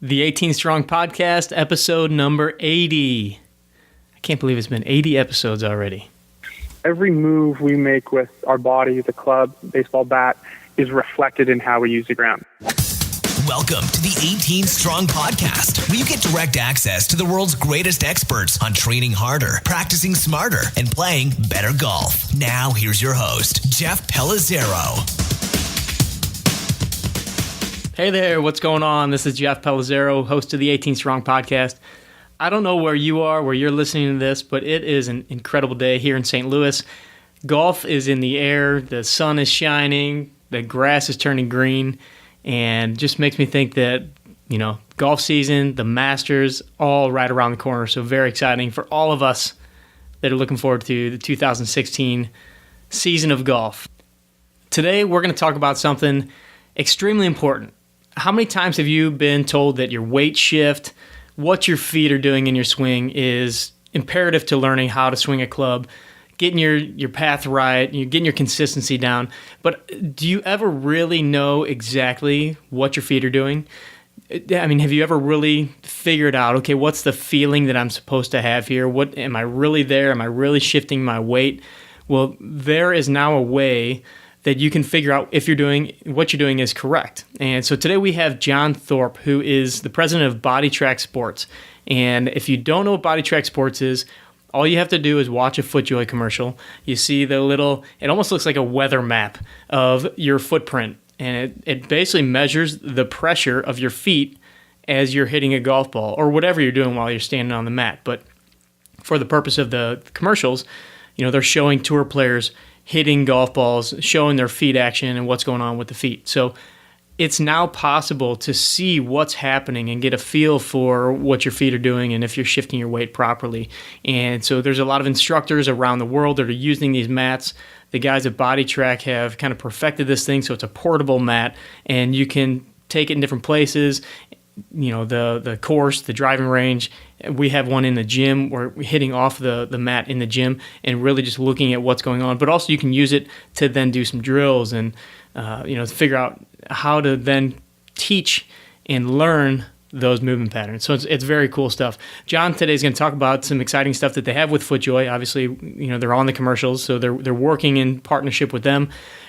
The 18 Strong Podcast, episode number 80. I can't believe it's been 80 episodes already. Every move we make with our body, the club, baseball bat, is reflected in how we use the ground. Welcome to the 18 Strong Podcast, where you get direct access to the world's greatest experts on training harder, practicing smarter, and playing better golf. Now, here's your host, Jeff Pellizzaro. Hey there, what's going on? This is Jeff Pellizzaro, host of the 18 Strong Podcast. I don't know where you are, where you're listening to this, but it is an incredible day here in St. Louis. Golf is in the air, the sun is shining, the grass is turning green, and just makes me think that, you know, golf season, the Masters, all right around the corner. So very exciting for all of us that are looking forward to the 2016 season of golf. Today, we're going to talk about something extremely important. How many times have you been told that your weight shift, what your feet are doing in your swing is imperative to learning how to swing a club, getting your path right, you're getting your consistency down. But do you ever really know exactly what your feet are doing? I mean, have you ever really figured out, okay, what's the feeling that I'm supposed to have here? What am I really there? Am I really shifting my weight? Well, there is now a way that you can figure out if what you're doing is correct. And so today we have John Thorp, who is the president of BodiTrak Sports. And if you don't know what BodiTrak Sports is, all you have to do is watch a FootJoy commercial. You see it almost looks like a weather map of your footprint. And it basically measures the pressure of your feet as you're hitting a golf ball or whatever you're doing while you're standing on the mat. But for the purpose of the commercials, you know, they're showing tour players hitting golf balls, showing their feet action and what's going on with the feet. So it's now possible to see what's happening and get a feel for what your feet are doing and if you're shifting your weight properly. And so there's a lot of instructors around the world that are using these mats. The guys at BodiTrak have kind of perfected this thing, so it's a portable mat, and you can take it in different places. You know, the course, the driving range. We have one in the gym. We're hitting off the mat in the gym and really just looking at what's going on. But also you can use it to then do some drills and, figure out how to then teach and learn those movement patterns. So it's very cool stuff. John today is going to talk about some exciting stuff that they have with FootJoy. Obviously, you know, they're on the commercials, so they're working in partnership with them.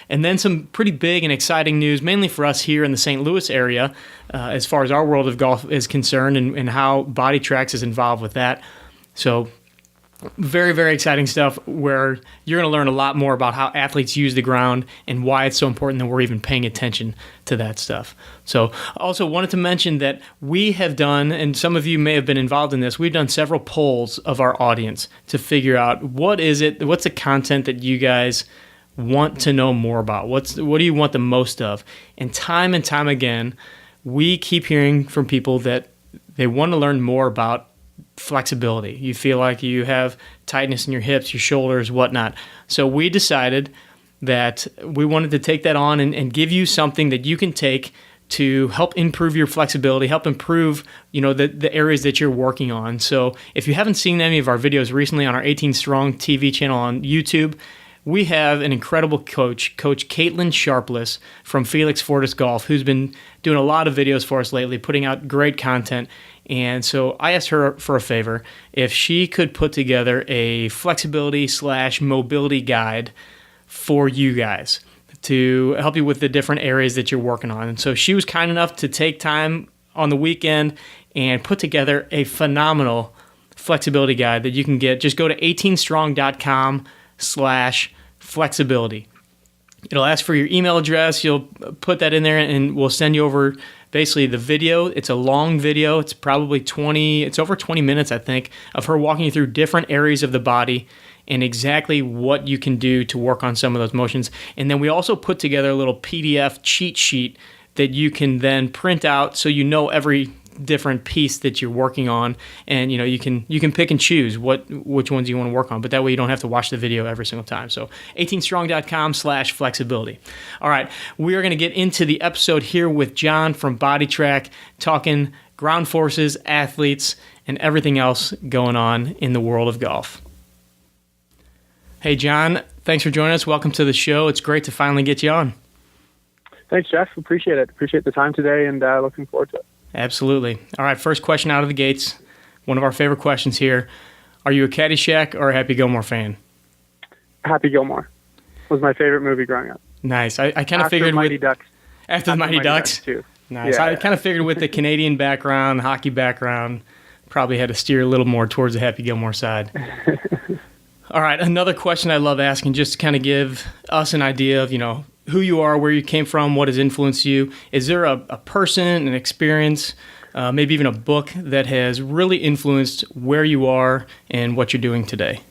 And then some pretty big and exciting news, mainly for us here in the St. Louis area, as far as our world of golf is concerned and how BodiTrak is involved with that. So very, very exciting stuff where you're going to learn a lot more about how athletes use the ground and why it's so important that we're even paying attention to that stuff. So also wanted to mention that we have done, and some of you may have been involved in this, we've done several polls of our audience to figure out what's the content that you guys want to know more about. What do you want the most of? And time again, we keep hearing from people that they want to learn more about flexibility. You feel like you have tightness in your hips, your shoulders, whatnot. So we decided that we wanted to take that on and give you something that you can take to help improve your flexibility, help improve, you know, the areas that you're working on. So if you haven't seen any of our videos recently on our 18 Strong TV channel on YouTube, we have an incredible Coach Caitlin Sharpless from Felix Fortis Golf, who's been doing a lot of videos for us lately, putting out great content. And so I asked her for a favor if she could put together a flexibility/mobility guide for you guys to help you with the different areas that you're working on. And so she was kind enough to take time on the weekend and put together a phenomenal flexibility guide that you can get. Just go to 18strong.com/flexibility. It'll ask for your email address. You'll put that in there and we'll send you over basically the video. It's a long video. It's probably over 20 minutes, I think, of her walking you through different areas of the body and exactly what you can do to work on some of those motions. And then we also put together a little PDF cheat sheet that you can then print out so you know every different piece that you're working on, and you know you can pick and choose which ones you want to work on, but that way you don't have to watch the video every single time. So 18strong.com/flexibility. All right, we are going to get into the episode here with John from BodiTrak, talking ground forces, athletes, and everything else going on in the world of golf. Hey John, thanks for joining us. Welcome to the show. It's great to finally get you on. Thanks, Jeff. Appreciate it. Appreciate the time today and looking forward to it. Absolutely. All right, first question out of the gates. One of our favorite questions here. Are you a Caddyshack or a Happy Gilmore fan? Happy Gilmore was my favorite movie growing up. Nice. I kind of figured Mighty Ducks. After the Mighty Ducks too. Nice. Yeah. I kind of figured with the Canadian background, hockey background, probably had to steer a little more towards the Happy Gilmore side. All right, another question I love asking, just to kind of give us an idea of, who you are, where you came from, what has influenced you. Is there a person, an experience, maybe even a book that has really influenced where you are and what you're doing today?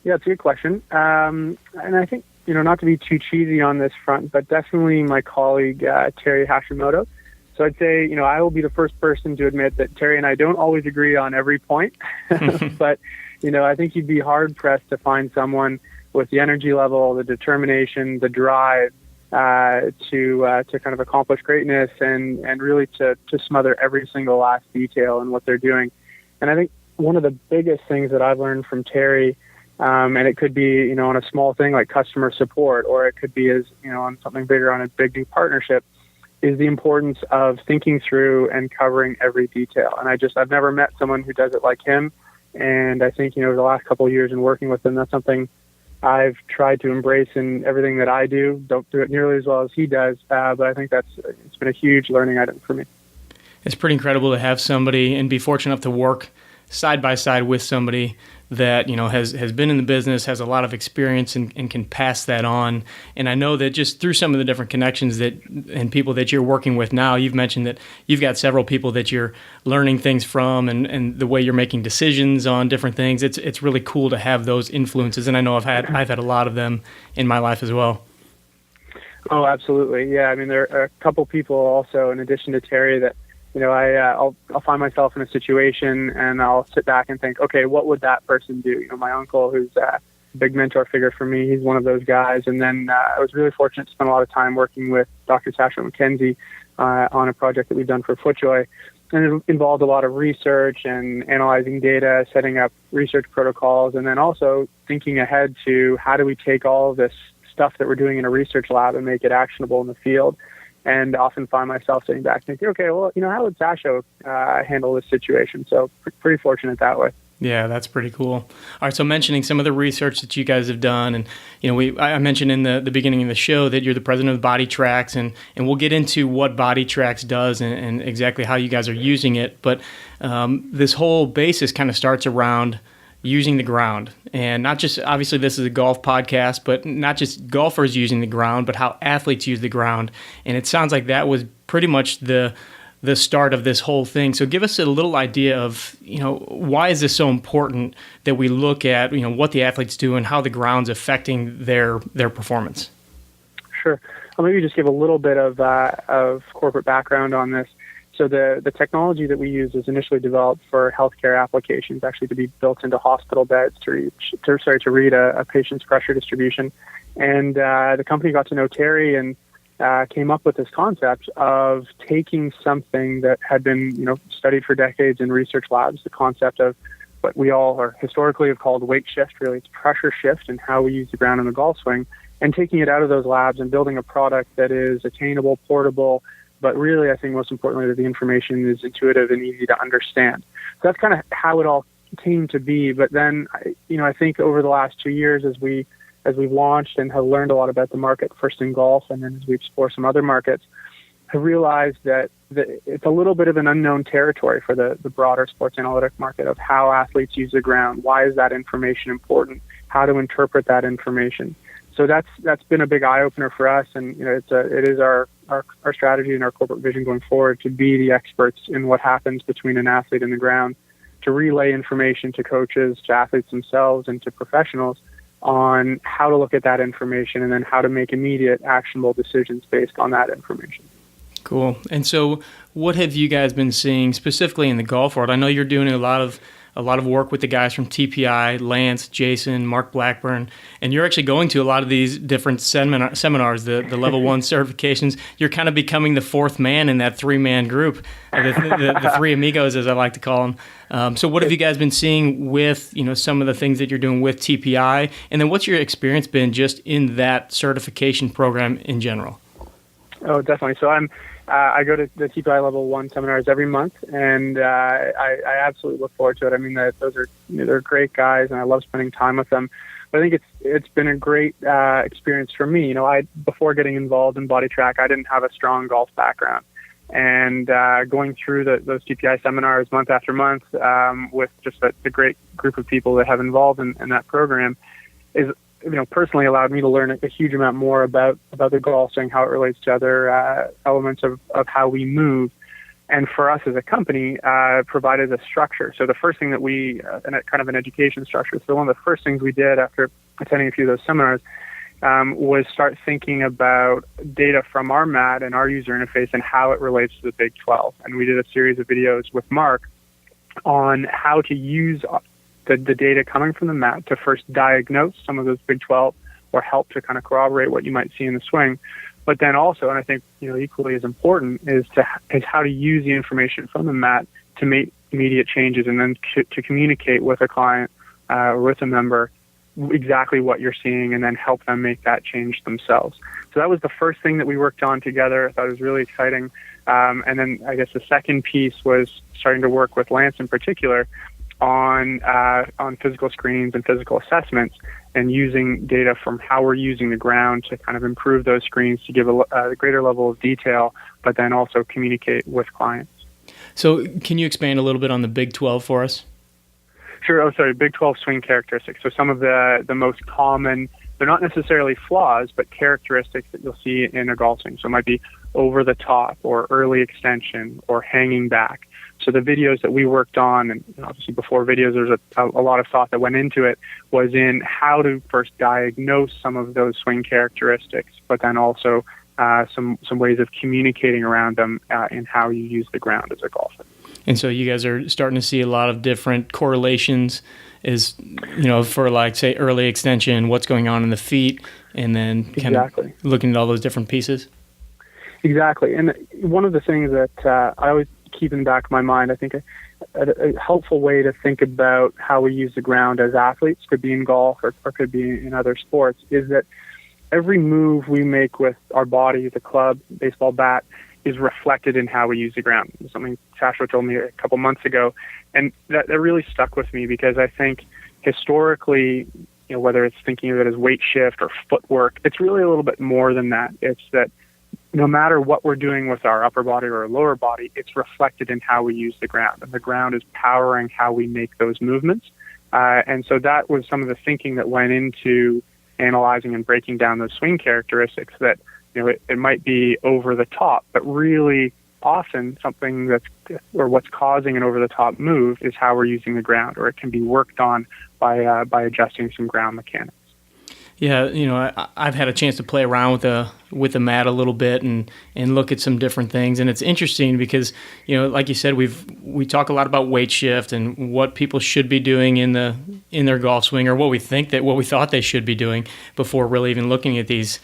Yeah, it's a good question. And I think, not to be too cheesy on this front, but definitely my colleague, Terry Hashimoto. So I'd say, I will be the first person to admit that Terry and I don't always agree on every point. But, I think you'd be hard-pressed to find someone with the energy level, the determination, the drive to kind of accomplish greatness and really to smother every single last detail in what they're doing. And I think one of the biggest things that I've learned from Terry, and it could be, on a small thing like customer support, or it could be as, on something bigger, on a big new partnership, is the importance of thinking through and covering every detail. And I've never met someone who does it like him. And I think, over the last couple of years in working with him, that's something I've tried to embrace in everything that I do. Don't do it nearly as well as he does, but I think it's been a huge learning item for me. It's pretty incredible to have somebody and be fortunate enough to work side by side with somebody that has been in the business, has a lot of experience, and can pass that on. And I know that just through some of the different connections and people that you're working with now, you've mentioned that you've got several people that you're learning things from, and the way you're making decisions on different things. It's really cool to have those influences, and I know I've had a lot of them in my life as well. Oh, absolutely. Yeah, I mean, there are a couple people also, in addition to Terry, that I'll find myself in a situation and I'll sit back and think, okay, what would that person do? My uncle, who's a big mentor figure for me, he's one of those guys. And then I was really fortunate to spend a lot of time working with Dr. Sasha McKenzie on a project that we've done for FootJoy. And it involved a lot of research and analyzing data, setting up research protocols, and then also thinking ahead to how do we take all of this stuff that we're doing in a research lab and make it actionable in the field. And often find myself sitting back thinking, okay, well, how would Sasha handle this situation? So pretty fortunate that way. Yeah, that's pretty cool. All right, so mentioning some of the research that you guys have done, and I mentioned in the beginning of the show that you're the president of BodiTrak, and we'll get into what BodiTrak does and exactly how you guys are using it. But this whole basis kind of starts around using the ground, and not just, obviously this is a golf podcast, but not just golfers using the ground, but how athletes use the ground. And it sounds like that was pretty much the start of this whole thing. So give us a little idea of, why is this so important that we look at, what the athletes do and how the ground's affecting their performance? Sure. I'll maybe just give a little bit of corporate background on this. So the technology that we use was initially developed for healthcare applications, actually to be built into hospital beds to read a patient's pressure distribution. And the company got to know Terry and came up with this concept of taking something that had been studied for decades in research labs, the concept of what we all are historically have called weight shift. Really, it's pressure shift and how we use the ground in the golf swing, and taking it out of those labs and building a product that is attainable, portable, but really, I think most importantly, that the information is intuitive and easy to understand. So that's kind of how it all came to be. But then, I think over the last 2 years, as we've launched and have learned a lot about the market, first in golf, and then as we explore some other markets, I realized that it's a little bit of an unknown territory for the broader sports analytic market of how athletes use the ground. Why is that information important? How to interpret that information. So that's been a big eye opener for us, and it is our strategy and our corporate vision going forward to be the experts in what happens between an athlete and the ground, to relay information to coaches, to athletes themselves, and to professionals on how to look at that information and then how to make immediate actionable decisions based on that information. Cool. And so what have you guys been seeing specifically in the golf world? I know you're doing a lot of work with the guys from TPI, Lance, Jason, Mark Blackburn, and you're actually going to a lot of these different seminars, the level 1 certifications. You're kind of becoming the fourth man in that 3-man group, the three amigos, as I like to call them. So what have you guys been seeing with some of the things that you're doing with TPI, and then what's your experience been just in that certification program in general? Oh, definitely. So I'm I go to the TPI Level 1 seminars every month, and I absolutely look forward to it. I mean, those are they're great guys, and I love spending time with them. But I think it's been a great experience for me. Before getting involved in BodiTrak, I didn't have a strong golf background. And going through those TPI seminars month after month with just the great group of people that have involved in that program is, personally allowed me to learn a huge amount more about the golf swing, how it relates to other elements of how we move. And for us as a company, provided a structure. So the first thing that we, kind of an education structure. So one of the first things we did after attending a few of those seminars was start thinking about data from our mat and our user interface and how it relates to the Big 12. And we did a series of videos with Mark on how to use the data coming from the mat to first diagnose some of those Big 12 or help to kind of corroborate what you might see in the swing. But then also, and I think equally as important, is how to use the information from the mat to make immediate changes and then to communicate with a client or with a member exactly what you're seeing and then help them make that change themselves. So that was the first thing that we worked on together. I thought it was really exciting. And then I guess the second piece was starting to work with Lance in particular on physical screens and physical assessments and using data from how we're using the ground to kind of improve those screens to give a greater level of detail, but then also communicate with clients. So can you expand a little bit on the Big 12 for us? Sure. Big 12 swing characteristics. So some of the most common, they're not necessarily flaws, but characteristics that you'll see in a golf swing. So it might be over the top or early extension or hanging back. So the videos that we worked on, and obviously before videos, there's a lot of thought that went into it, was in how to first diagnose some of those swing characteristics, but then also some ways of communicating around them in how you use the ground as a golfer. And so you guys are starting to see a lot of different correlations is, for like, say, early extension, what's going on in the feet, and then kind of looking at all those different pieces. Exactly. And one of the things that I always keep in the back of my mind, I think a helpful way to think about how we use the ground as athletes, could be in golf or could be in other sports, is that every move we make with our body, the club, baseball bat, is reflected in how we use the ground. Something Sasho told me a couple months ago, and that really stuck with me because I think historically, whether it's thinking of it as weight shift or footwork, it's really a little bit more than that. It's that no matter what we're doing with our upper body or our lower body, it's reflected in how we use the ground, and the ground is powering how we make those movements. And so that was some of the thinking that went into analyzing and breaking down those swing characteristics that, it might be over the top, but really often something what's causing an over the top move is how we're using the ground, or it can be worked on by adjusting some ground mechanics. Yeah, I've had a chance to play around with the mat a little bit and look at some different things, and it's interesting because like you said, we talk a lot about weight shift and what people should be doing in their golf swing, or what we thought they should be doing before really even looking at these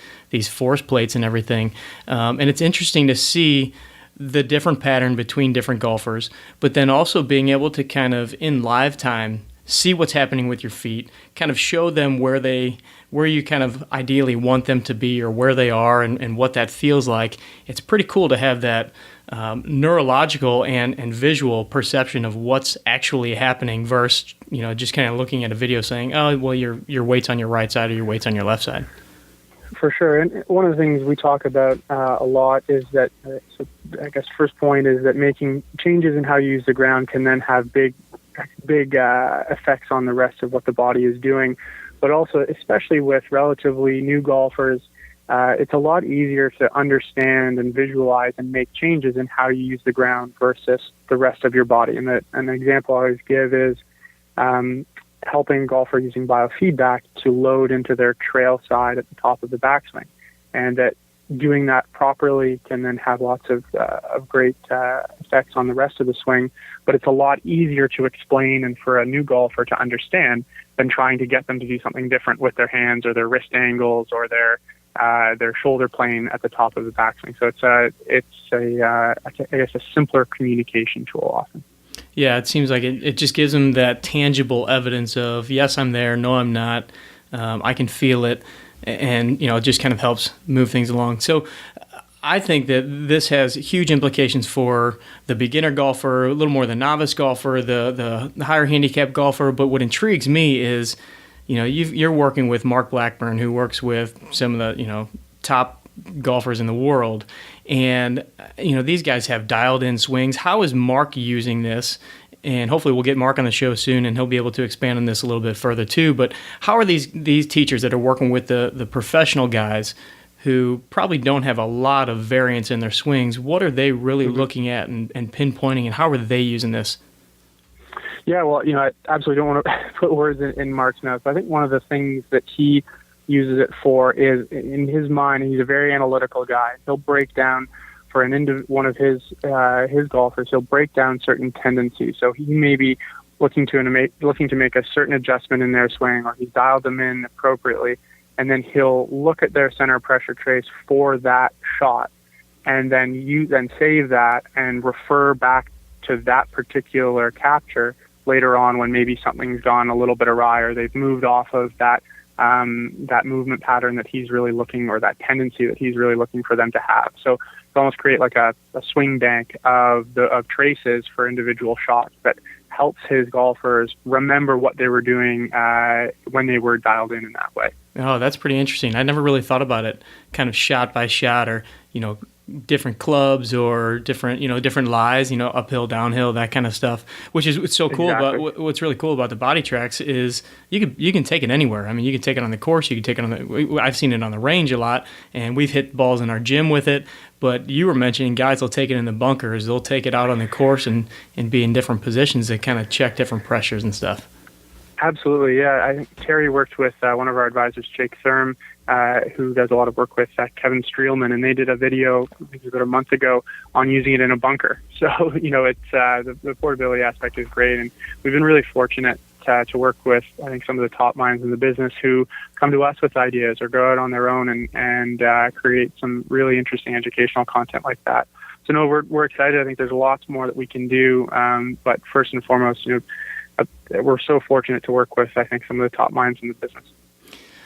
force plates and everything, and it's interesting to see the different pattern between different golfers, but then also being able to kind of in live time see what's happening with your feet, kind of show them where you kind of ideally want them to be or where they are and what that feels like. It's pretty cool to have that neurological and visual perception of what's actually happening versus, just kind of looking at a video saying, oh, well, your weight's on your right side or your weight's on your left side. For sure. And one of the things we talk about a lot is that, so I guess first point is that making changes in how you use the ground can then have big effects on the rest of what the body is doing. But also, especially with relatively new golfers, it's a lot easier to understand and visualize and make changes in how you use the ground versus the rest of your body. And an example I always give is helping a golfer using biofeedback to load into their trail side at the top of the backswing. And that doing that properly can then have lots of great effects on the rest of the swing. But it's a lot easier to explain and for a new golfer to understand than trying to get them to do something different with their hands or their wrist angles or their shoulder plane at the top of the backswing. So it's I guess a simpler communication tool often. Yeah, it seems like it just gives them that tangible evidence of, yes, I'm there, no, I'm not, I can feel it, and it just kind of helps move things along. So I think that this has huge implications for the beginner golfer, a little more the novice golfer, the higher handicap golfer. But what intrigues me is, you're working with Mark Blackburn, who works with some of the, top golfers in the world. And, these guys have dialed in swings. How is Mark using this? And hopefully we'll get Mark on the show soon, and he'll be able to expand on this a little bit further too. But how are these teachers that are working with the professional guys who probably don't have a lot of variance in their swings, what are they really looking at and pinpointing, and how are they using this? Yeah, well, I absolutely don't want to put words in Mark's mouth. I think one of the things that he uses it for is, in his mind, he's a very analytical guy. He'll break down for one of his golfers. He'll break down certain tendencies. So he may be looking to make a certain adjustment in their swing, or he's dialed them in appropriately. And then he'll look at their center pressure trace for that shot, and then save that and refer back to that particular capture later on when maybe something's gone a little bit awry, or they've moved off of that movement pattern that he's really looking, or that tendency that he's really looking for them to have. So it's almost create like a swing bank of traces for individual shots that helps his golfers remember what they were doing when they were dialed in that way. Oh, that's pretty interesting. I never really thought about it kind of shot by shot, or, different clubs or different lies, uphill, downhill, that kind of stuff, which is so cool. Exactly. About what's really cool about the BodiTraks is you can take it anywhere. I mean, you can take it on the course, you can take it I've seen it on the range a lot, and we've hit balls in our gym with it. But you were mentioning guys will take it in the bunkers, they'll take it out on the course and be in different positions to kind of check different pressures and stuff. Absolutely, yeah. I think Terry worked with one of our advisors, Jake Thurm, who does a lot of work with Kevin Streelman, and they did a video, I think about a month ago, on using it in a bunker. So, it's the portability aspect is great, and we've been really fortunate to work with, I think, some of the top minds in the business who come to us with ideas or go out on their own and create some really interesting educational content like that. So, no, we're excited. I think there's lots more that we can do, but first and foremost, we're so fortunate to work with, I think, some of the top minds in the business.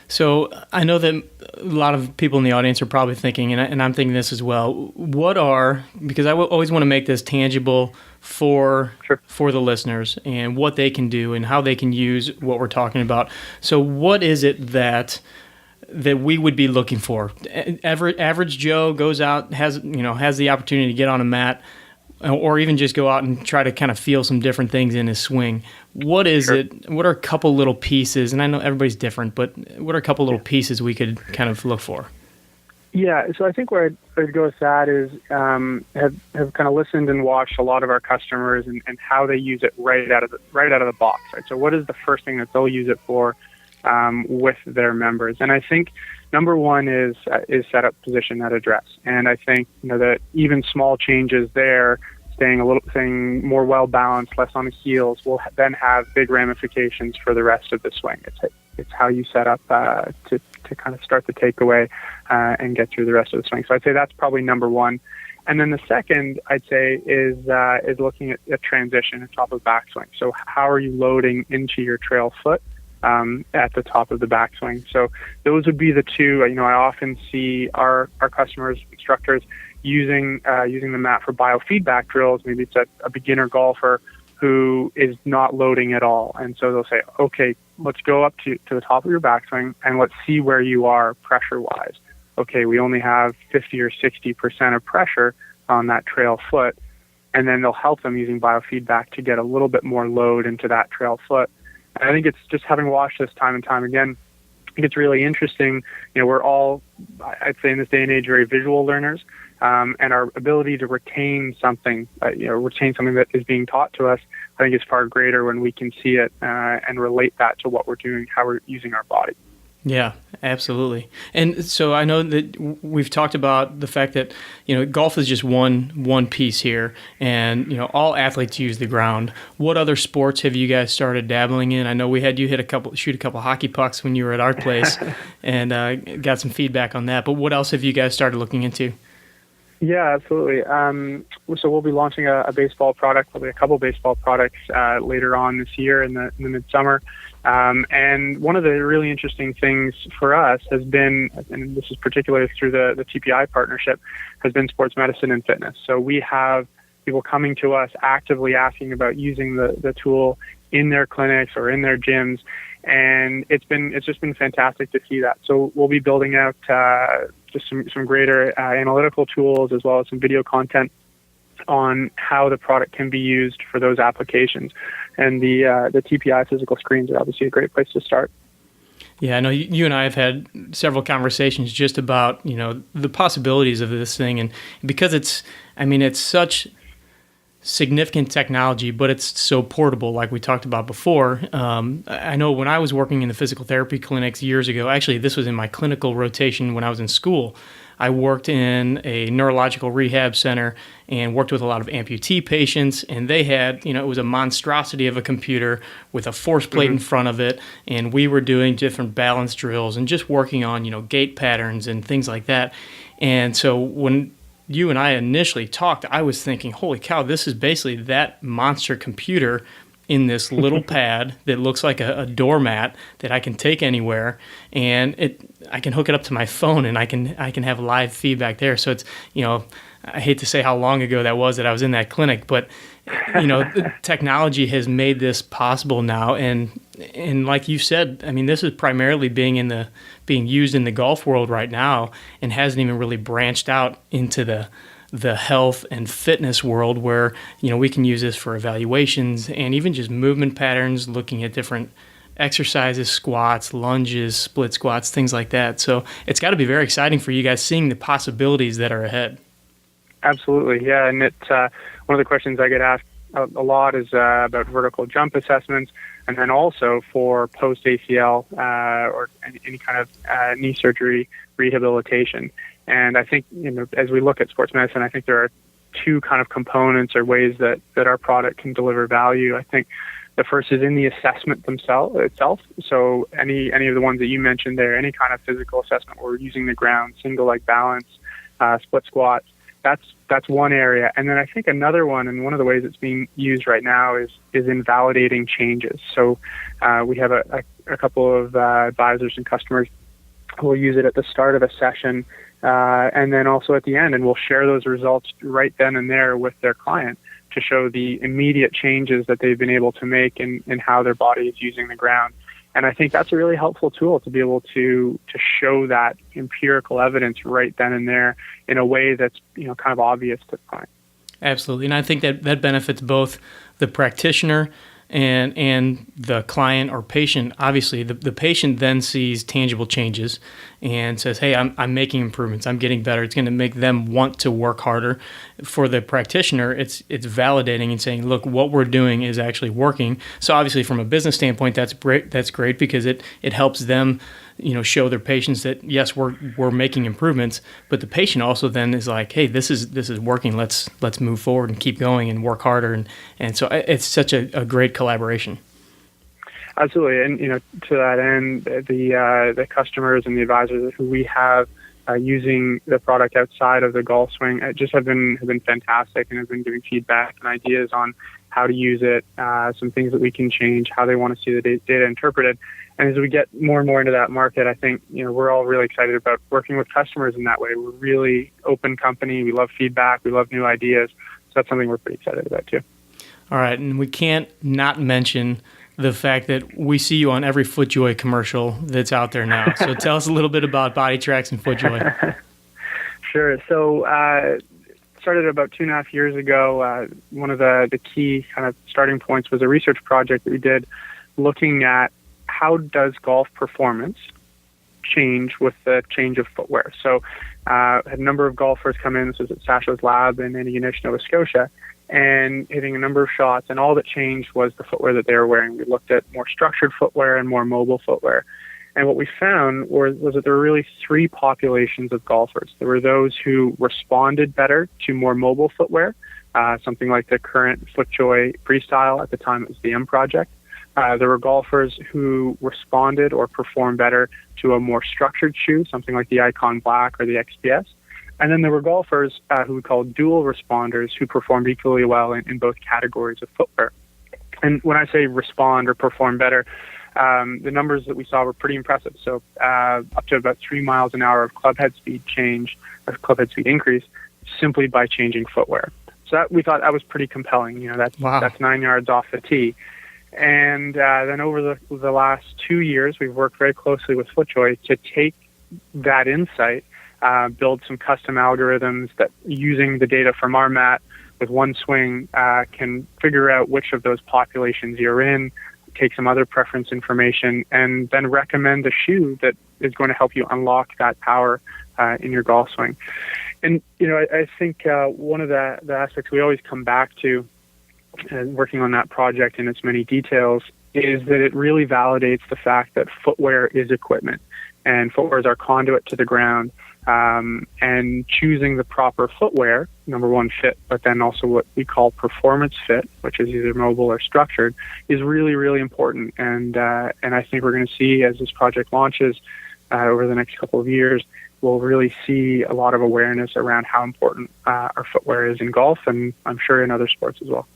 So I know that a lot of people in the audience are probably thinking, and I'm thinking this as well, because I always want to make this tangible for the listeners and what they can do and how they can use what we're talking about. So what is it that we would be looking for? Average Joe goes out, has the opportunity to get on a mat, or even just go out and try to kind of feel some different things in his swing. What is it? What are a couple little pieces? And I know everybody's different, but what are a couple little pieces we could kind of look for? Yeah, so I think where I'd go with that is have kind of listened and watched a lot of our customers and how they use it right out of the box. Right. So what is the first thing that they'll use it for with their members? And I think number one is setup, position, at address. And I think that even small changes there, staying more well balanced, less on the heels, will then have big ramifications for the rest of the swing. It's how you set up to kind of start the takeaway and get through the rest of the swing. So I'd say that's probably number one. And then the second, I'd say, is looking at transition at top of backswing. So how are you loading into your trail foot at the top of the backswing? So those would be the two. I often see our customers, instructors, using the mat for biofeedback drills. Maybe it's a beginner golfer who is not loading at all. And so they'll say, okay, let's go up to the top of your backswing and let's see where you are pressure-wise. Okay, we only have 50 or 60% of pressure on that trail foot. And then they'll help them using biofeedback to get a little bit more load into that trail foot. And I think it's just, having watched this time and time again, I think it's really interesting. We're all, I'd say in this day and age, very visual learners. And our ability to retain something that is being taught to us, I think is far greater when we can see it and relate that to what we're doing, how we're using our body. Yeah, absolutely. And so I know that we've talked about the fact that, golf is just one piece here, and, all athletes use the ground. What other sports have you guys started dabbling in? I know we had you shoot a couple hockey pucks when you were at our place and got some feedback on that. But what else have you guys started looking into? Yeah, absolutely. So we'll be launching a baseball product, probably a couple baseball products later on this year in the midsummer. And one of the really interesting things for us has been, and this is particularly through the TPI partnership, has been sports medicine and fitness. So we have people coming to us actively asking about using the tool in their clinics or in their gyms, and it's just been fantastic to see that. So we'll be building out just some greater analytical tools, as well as some video content on how the product can be used for those applications. And the TPI physical screens are obviously a great place to start. Yeah, I know you and I have had several conversations just about, the possibilities of this thing. And because it's such significant technology, but it's so portable, like we talked about before. I know when I was working in the physical therapy clinics years ago, actually this was in my clinical rotation when I was in school, I worked in a neurological rehab center and worked with a lot of amputee patients, and they had, it was a monstrosity of a computer with a force plate in front of it, and we were doing different balance drills and just working on, gait patterns and things like that. And so when you and I initially talked, I was thinking, holy cow, this is basically that monster computer in this little pad that looks like a doormat that I can take anywhere, and I can hook it up to my phone, and I can have live feedback there. So it's, I hate to say how long ago that was that I was in that clinic, but technology has made this possible now, and like you said, this is primarily being used in the golf world right now, and hasn't even really branched out into the health and fitness world, where we can use this for evaluations and even just movement patterns, looking at different exercises, squats, lunges, split squats, things like that. So it's got to be very exciting for you guys, seeing the possibilities that are ahead. Absolutely, yeah. And it's one of the questions I get asked a lot is about vertical jump assessments, and then also for post ACL or any kind of knee surgery rehabilitation. And I think, as we look at sports medicine, I think there are two kind of components or ways that our product can deliver value. I think the first is in the assessment itself. So any of the ones that you mentioned there, any kind of physical assessment where we're using the ground, single leg balance, split squats, that's one area. And then I think another one, and one of the ways it's being used right now is in validating changes. So we have a couple of advisors and customers who will use it at the start of a session, and then also at the end, and we'll share those results right then and there with their client to show the immediate changes that they've been able to make in how their body is using the ground. And I think that's a really helpful tool to be able to show that empirical evidence right then and there in a way that's kind of obvious to the client. Absolutely, and I think that benefits both the practitioner and the client or patient. Obviously, the patient then sees tangible changes and says, hey, I'm making improvements, I'm getting better. It's going to make them want to work harder. For the practitioner, it's validating and saying, look, what we're doing is actually working. So obviously, from a business standpoint, that's great because it helps them show their patients that yes, we're making improvements, but the patient also then is like, hey, this is working. Let's move forward and keep going and work harder, and so it's such a great collaboration. Absolutely, and to that end, the customers and the advisors who we have using the product outside of the golf swing just have been fantastic, and have been giving feedback and ideas on how to use it, some things that we can change, how they want to see the data interpreted. And as we get more and more into that market, I think we're all really excited about working with customers in that way. We're a really open company. We love feedback. We love new ideas. So that's something we're pretty excited about too. All right, and we can't not mention the fact that we see you on every FootJoy commercial that's out there now. So tell us a little bit about BodiTrak and FootJoy. Sure. So started about 2.5 years ago. One of the key kind of starting points was a research project that we did looking at how does golf performance change with the change of footwear. So had a number of golfers come in. This was at Sasha's lab in Antigonish, Nova Scotia, and hitting a number of shots, and all that changed was the footwear that they were wearing. We looked at more structured footwear and more mobile footwear. And what we found was that there were really three populations of golfers. There were those who responded better to more mobile footwear, something like the current FootJoy Freestyle. At the time, it was the M Project. There were golfers who responded or performed better to a more structured shoe, something like the Icon Black or the XPS. And then there were golfers who we call dual responders, who performed equally well in both categories of footwear. And when I say respond or perform better, the numbers that we saw were pretty impressive. So up to about 3 miles an hour of clubhead speed change, or clubhead speed increase, simply by changing footwear. So that, we thought that was pretty compelling. You know, that's 9 yards off the tee. And then over the last 2 years, we've worked very closely with FootJoy to take that insight, build some custom algorithms that, using the data from our mat with one swing, can figure out which of those populations you're in, take some other preference information, and then recommend a shoe that is going to help you unlock that power in your golf swing. And, you know, I think one of the aspects we always come back to, working on that project in its many details, is that it really validates the fact that footwear is equipment, and footwear is our conduit to the ground. And choosing the proper footwear, number one, fit, but then also what we call performance fit, which is either mobile or structured, is really, really important. And I think we're going to see, as this project launches over the next couple of years, we'll really see a lot of awareness around how important our footwear is in golf, and I'm sure in other sports as well.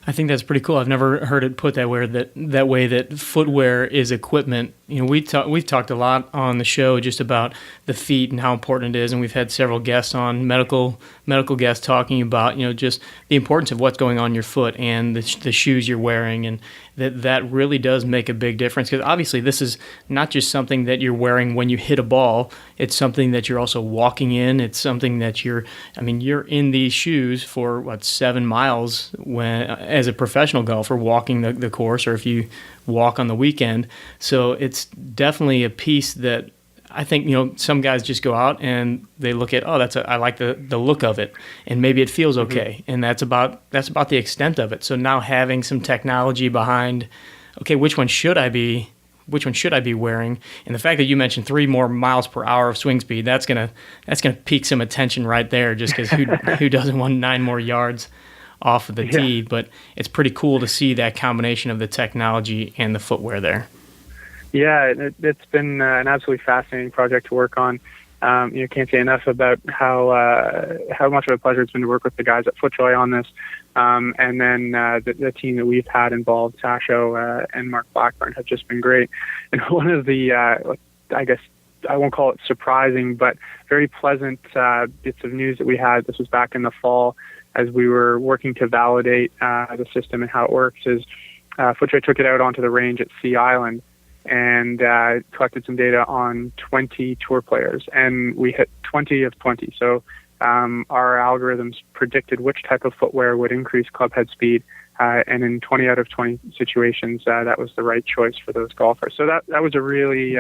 I think that's pretty cool. I've never heard it put that way, that footwear is equipment. You know, we've talked a lot on the show just about the feet and how important it is, and we've had several guests on, medical guests, talking about, you know, just the importance of what's going on in your foot and the shoes you're wearing, and that really does make a big difference, because obviously this is not just something that you're wearing when you hit a ball. It's something that you're also walking in. It's something that you're in these shoes for 7 miles as a professional golfer walking the course, or if you walk on the weekend. So it's definitely a piece that I think, you know, some guys just go out and they look at, I like the look of it, and maybe it feels okay, and that's about the extent of it. So now having some technology behind, okay, which one should I be wearing? And the fact that you mentioned 3 more miles per hour of swing speed, that's gonna pique some attention right there, just because who doesn't want 9 more yards off of the tee? But it's pretty cool to see that combination of the technology and the footwear there. Yeah, it's been an absolutely fascinating project to work on. You can't say enough about how much of a pleasure it's been to work with the guys at FootJoy on this, and then the team that we've had involved, Sasho and Mark Blackburn, have just been great. And one of the, I guess I won't call it surprising, but very pleasant bits of news that we had, this was back in the fall, as we were working to validate the system and how it works, is FootJoy took it out onto the range at Sea Island and collected some data on 20 tour players, and we hit 20 of 20. So our algorithms predicted which type of footwear would increase clubhead speed, and in 20 out of 20 situations, that was the right choice for those golfers. So that was a really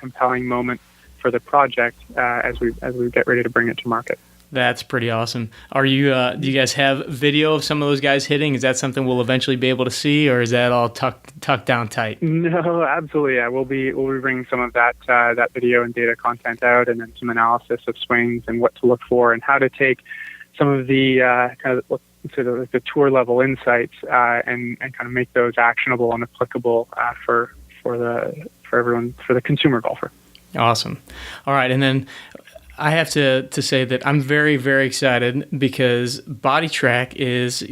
compelling moment for the project as we get ready to bring it to market. That's pretty awesome. Are you? Do you guys have video of some of those guys hitting? Is that something we'll eventually be able to see, or is that all tucked down tight? No, absolutely. Yeah, we'll be bringing some of that video and data content out, and then some analysis of swings and what to look for, and how to take some of the the tour level insights and kind of make those actionable and applicable for everyone, for the consumer golfer. Awesome. All right, and then I have to say that I'm very, very excited, because BodiTrak is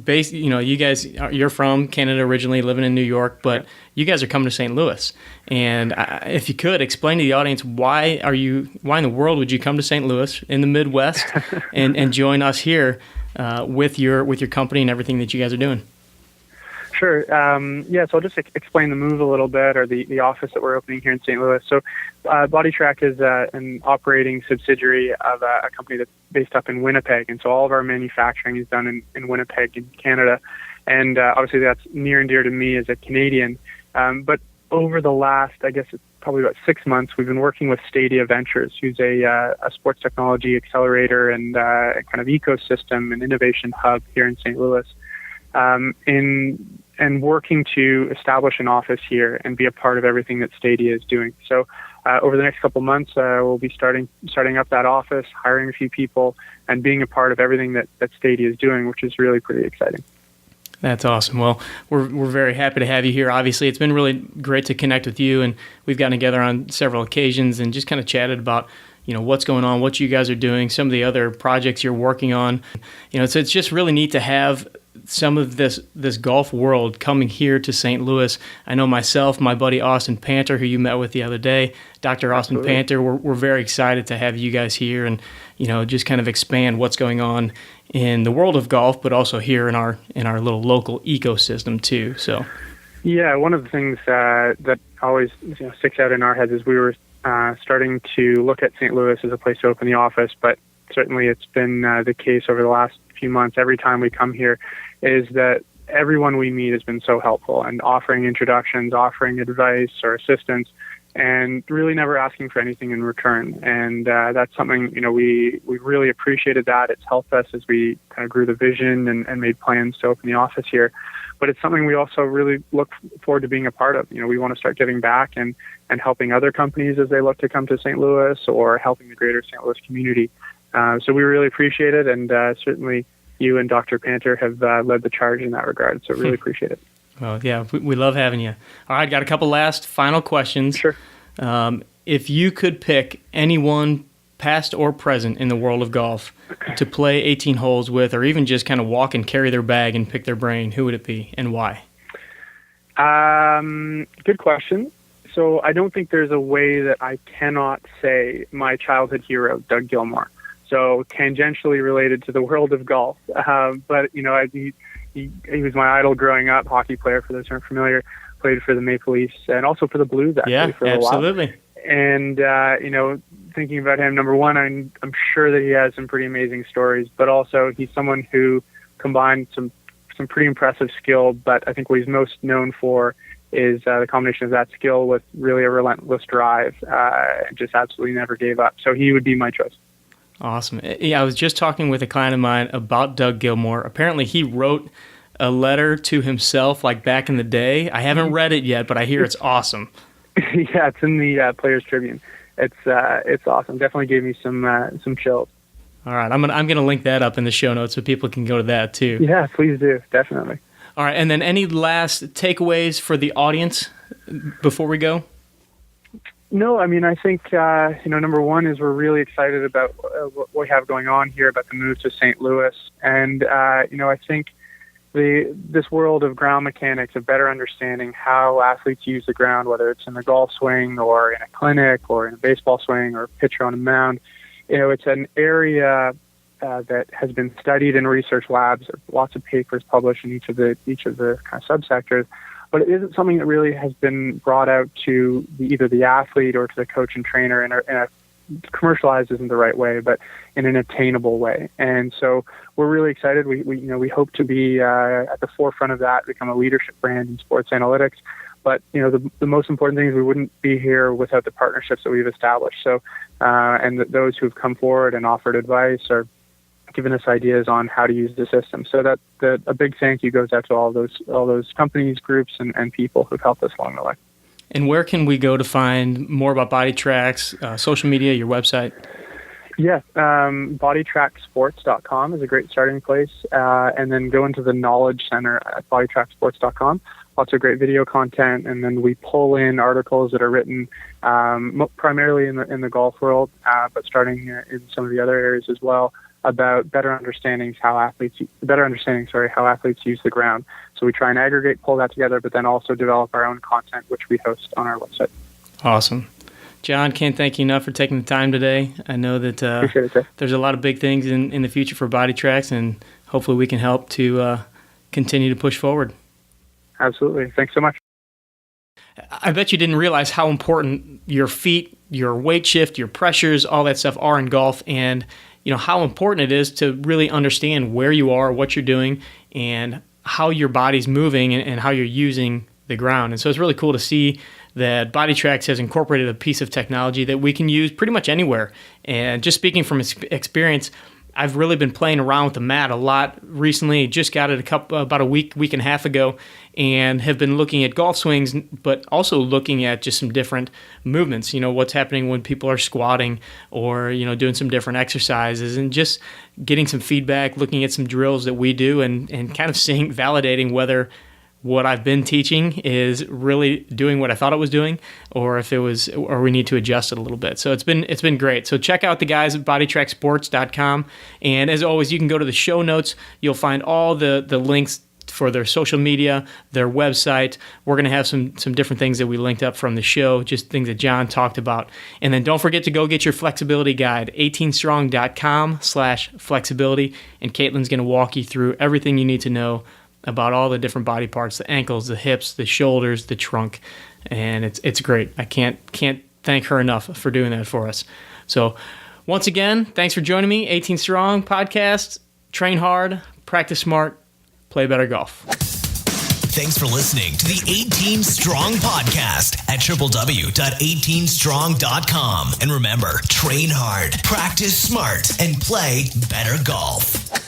based, you know, you're from Canada originally, living in New York, but you guys are coming to St. Louis. And if you could explain to the audience, why in the world would you come to St. Louis in the Midwest and join us here with your company and everything that you guys are doing? Sure. So I'll just explain the move a little bit, or the office that we're opening here in St. Louis. So BodiTrak is an operating subsidiary of a company that's based up in Winnipeg. And so all of our manufacturing is done in Winnipeg, in Canada. And obviously that's near and dear to me as a Canadian. But over the last, I guess it's probably about 6 months, we've been working with Stadia Ventures, who's a sports technology accelerator and kind of ecosystem and innovation hub here in St. Louis. And working to establish an office here and be a part of everything that Stadia is doing. So over the next couple of months, we'll be starting up that office, hiring a few people, and being a part of everything that Stadia is doing, which is really pretty exciting. That's awesome. Well, we're very happy to have you here. Obviously, it's been really great to connect with you, and we've gotten together on several occasions and just kind of chatted about, you know, what's going on, what you guys are doing, some of the other projects you're working on. You know, so it's just really neat to have some of this golf world coming here to St. Louis. I know myself, my buddy Austin Panter, who you met with the other day, Dr. Austin Panter, we're very excited to have you guys here and, just kind of expand what's going on in the world of golf, but also here in our little local ecosystem too. So, yeah, one of the things that always sticks out in our heads is we were starting to look at St. Louis as a place to open the office, but certainly it's been the case over the last few months. Every time we come here, is that everyone we meet has been so helpful and offering introductions, offering advice or assistance, and really never asking for anything in return. And that's something, we really appreciated that. It's helped us as we kind of grew the vision and made plans to open the office here. But it's something we also really look forward to being a part of. We want to start giving back and helping other companies as they look to come to St. Louis, or helping the greater St. Louis community. So we really appreciate it, and certainly you and Dr. Panter have led the charge in that regard, so really appreciate it. Well, yeah, we love having you. All right, got a couple final questions. Sure. If you could pick anyone, past or present, in the world of golf to play 18 holes with, or even just kind of walk and carry their bag and pick their brain, who would it be and why? Good question. So I don't think there's a way that I cannot say my childhood hero, Doug Gilmour. So tangentially related to the world of golf. But, he was my idol growing up, hockey player, for those who aren't familiar, played for the Maple Leafs and also for the Blues, actually, for a while. Absolutely. And, thinking about him, number one, I'm sure that he has some pretty amazing stories, but also he's someone who combined some pretty impressive skill, but I think what he's most known for is the combination of that skill with really a relentless drive, just absolutely never gave up. So he would be my choice. Awesome. Yeah, I was just talking with a client of mine about Doug Gilmour. Apparently he wrote a letter to himself like back in the day. I haven't read it yet, but I hear it's awesome. Yeah, it's in the Players Tribune. It's awesome. Definitely gave me some chills. All right, I'm gonna link that up in the show notes so people can go to that too. Yeah, please do. Definitely. All right, and then any last takeaways for the audience before we go? No, I mean, I think, number one is we're really excited about what we have going on here, about the move to St. Louis. And, I think this world of ground mechanics, of better understanding how athletes use the ground, whether it's in the golf swing or in a clinic or in a baseball swing or a pitcher on a mound, it's an area that has been studied in research labs. There's lots of papers published in each of the kind of subsectors. But it isn't something that really has been brought out to either the athlete or to the coach and trainer in a commercialized isn't the right way, but in an attainable way. And so we're really excited. We hope to be at the forefront of that, become a leadership brand in sports analytics. But the most important thing is we wouldn't be here without the partnerships that we've established. So and those who've come forward and offered advice or given us ideas on how to use the system. So that a big thank you goes out to all those companies, groups, and people who've helped us along the way. And where can we go to find more about BodiTrak's social media, your website? Yeah, BodiTrakSports.com is a great starting place. And then go into the Knowledge Center at BodiTrakSports.com. Lots of great video content, and then we pull in articles that are written primarily in the golf world, but starting in some of the other areas as well, about better understanding how athletes use the ground. So we try and aggregate, pull that together, but then also develop our own content, which we host on our website. Awesome. John, can't thank you enough for taking the time today. I know that there's a lot of big things in the future for BodiTrak, and hopefully we can help to continue to push forward. Absolutely. Thanks so much. I bet you didn't realize how important your feet, your weight shift, your pressures, all that stuff are in golf, and how important it is to really understand where you are, what you're doing, and how your body's moving and how you're using the ground. And so it's really cool to see that BodiTrak has incorporated a piece of technology that we can use pretty much anywhere. And just speaking from experience, I've really been playing around with the mat a lot recently. Just got it about a week and a half ago, and have been looking at golf swings, but also looking at just some different movements. What's happening when people are squatting, or doing some different exercises, and just getting some feedback, looking at some drills that we do, and kind of validating whether what I've been teaching is really doing what I thought it was doing, or if it was, or we need to adjust it a little bit. So it's been great. So check out the guys at BodiTrakSports.com. And as always, you can go to the show notes. You'll find all the links for their social media, their website. We're going to have some different things that we linked up from the show, just things that John talked about. And then don't forget to go get your flexibility guide, 18strong.com/flexibility. And Caitlin's going to walk you through everything you need to know about all the different body parts, the ankles, the hips, the shoulders, the trunk. And it's great. I can't thank her enough for doing that for us. So once again, thanks for joining me. 18 Strong Podcast. Train hard, practice smart, play better golf. Thanks for listening to the 18 Strong Podcast at www.18strong.com. And remember, train hard, practice smart, and play better golf.